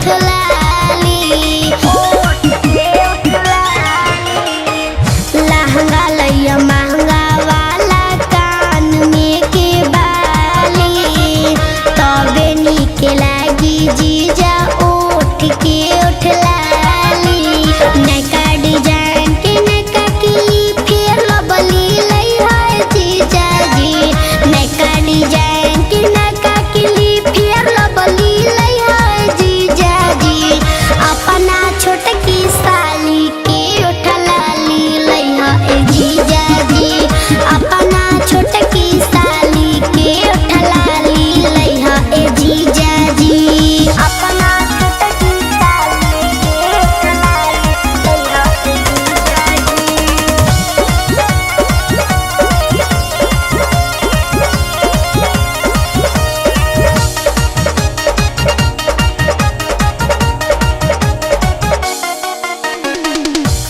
उठलाली लहंगा लैया महंगा वाला कान में के बाली तबे निक लागी जीजा उठ के उठलाली नैका डिजाइन के नैका क्लिप फेर लबली लई है जीजा जी नैका डिजाइन के नैका क्लिप फेर लबली लई है जीजा जी अपना छोटकी साली के उठलाली लई है जीजा जी अपना छोटकी साली के उठलाली लई है जीजा जी अपना छोटकी साली के उठलाली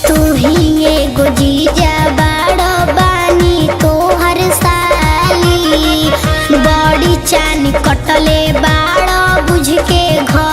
तू ही एगो जीजा बाड़ो बानी तोहर साली बड़ी चान कटले बाड़ो बुझ के घर